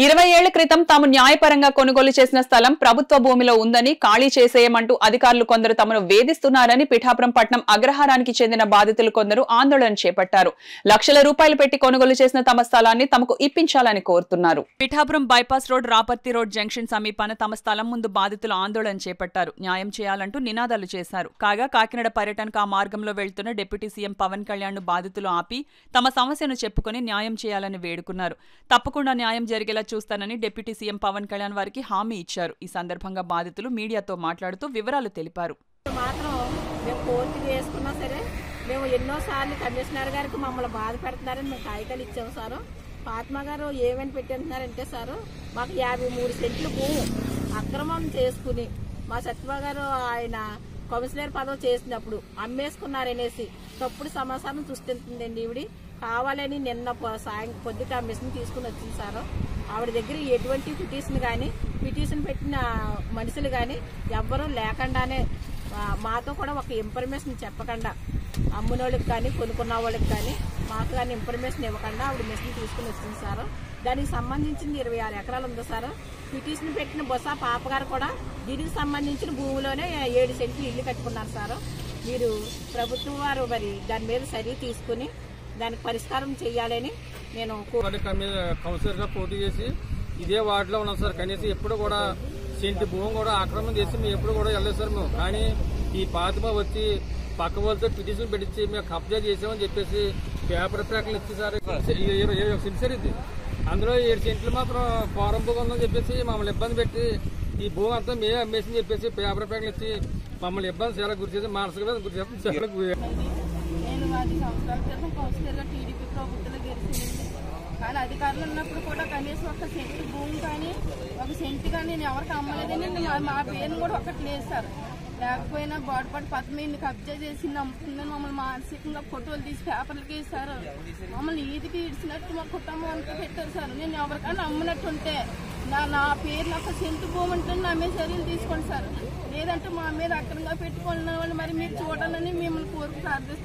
20 ఏళ్ల క్రితం తాము న్యాయపరంగా కొనుగోలు చేసిన స్థలం ప్రభుత్వ భూమిలో ఉందని ఖాళీ చేసేయమంటూ అధికారులు కొందరు తమను వేధిస్తున్నారని పిఠాపురం పట్నం అగ్రహారానికి చెందిన బాధితులు కొందరు ఆందోళన చేపట్టారు. లక్షల రూపాయలు పెట్టి కొనుగోలు చేసిన తమ స్థలాన్ని తమకు ఇప్పించాలని కోరుతున్నారు. Pithapuram bypass road Raparthi road junction సమీపాన తమ స్థలం ముందు బాధితులు ఆందోళన చేపట్టారు. న్యాయం చేయాలంటూ నినాదాలు చేశారు. కాగా కాకినాడ పర్యటనకు ఆ మార్గంలో వెళ్తున్న డిప్యూటీ సీఎం పవన్ కళ్యాణ్ ను బాధితులు ఆపి తమ సమస్యను చెప్పుకుని న్యాయం చేయాలని వేడుకున్నారు. తప్పకుండా న్యాయం జరిగేలా చూస్తానని డిప్యూటీ సీఎం పవన్ కళ్యాణ్ వారికి హామీ ఇచ్చారు. ఈ సందర్భంగా బాధితులు మీడియాతో మాట్లాడుతూ వివరాలు తెలిపారు. మేము ఎన్నోసార్లు కమిషనర్ గారికి మమ్మల్ని బాధ పెడుతున్నారని మేము కాగితాలు ఇచ్చాము సార్. ఫాతిమా గారు ఏమని పెట్టింటున్నారంటే సార్, మాకు 53 సెంట్లు భూమి అక్రమం చేసుకుని మా సత్యమా గారు ఆయన కమిషనర్ పదవి చేసినప్పుడు అమ్మేసుకున్నారనేసి తప్పుడు సమాచారం సృష్టిస్తుందండి. ఈవిడి కావాలని నిన్న పొద్దుట మిషన్ తీసుకుని వచ్చింది సార్. ఆవిడ దగ్గర ఎటువంటి పిటిషన్ పెట్టిన మనుషులు కానీ ఎవ్వరూ లేకుండానే మాతో కూడా ఒక ఇన్ఫర్మేషన్ చెప్పకుండా అమ్మునోళ్ళకి కానీ కొనుక్కున్న వాళ్ళకి కానీ మాకు కానీ ఇన్ఫర్మేషన్ ఇవ్వకుండా ఆవిడ మిషన్ తీసుకుని వచ్చింది సార్. దానికి సంబంధించింది 26 ఎకరాలు ఉంది సార్. పిటిషన్ పెట్టిన బొసా పాపగారు కూడా దీనికి సంబంధించిన భూమిలోనే 7 సెంట్లు ఇల్లు కట్టుకున్నారు సార్. మీరు ప్రభుత్వం వారు మరి దాని మీద చర్య తీసుకుని దానికి పరిష్కారం చేయాలని నేను కౌన్సిలర్ గా పోటీ చేసి ఇదే వార్డులో ఉన్నాం సార్. కనీసం ఎప్పుడు కూడా సెంటి భూమి కూడా ఆక్రమణ చేసి మేము ఎప్పుడు కూడా వెళ్ళలేదు సార్. మేము కానీ ఈ ఫాతిమా వచ్చి పక్క వాళ్ళతో పిటిషన్ పెట్టించి మేము కబ్జా చేసామని చెప్పేసి పేపర్ ప్యాక్లు ఇచ్చి సార్ 21 సెంట్లు సార్ ఇది. అందులో 7 సెంట్లు మాత్రం ఫారం భూమి ఉందని చెప్పేసి మమ్మల్ని ఇబ్బంది పెట్టి ఈ భూమి అంతా మేమే అమ్మేసి చెప్పేసి పేపర్ ప్యాక్లు ఇచ్చి మమ్మల్ని ఇబ్బంది చాలా గురి చేసి మానసిక గురి చేస్తాం. నేను 10 సంవత్సరాల క్రితం కౌన్సిలర్గా టీడీపీ ప్రభుత్వంలో గెలిచింది. కానీ అధికారులు ఉన్నప్పుడు కూడా కనీసం 1 సెంటు భూమి కానీ 1 సెంటు కానీ నేను ఎవరికి అమ్మలేదని మా పేరును కూడా ఒకటి లేదు సార్. లేకపోయినా బాడుపాటు పద్మని కబ్జా చేసి అమ్ముతుందని మమ్మల్ని మానసికంగా ఫోటోలు తీసి పేపర్లకి ఇస్తారు. మమ్మల్ని ఈదికి ఇడిచినట్టు మా కుటుంబం అంతా పెట్టారు సార్. నేను ఎవరికైనా అమ్మినట్టు ఉంటే నా పేరు 1 సెంటు భూమి ఉంటుంది, నా మీద చర్యలు తీసుకోండి సార్. లేదంటే మా మీద అక్రమంగా పెట్టుకున్న వాళ్ళు మరి మీరు చూడాలని మిమ్మల్ని కోరుకు ప్రార్థిస్తున్నాను.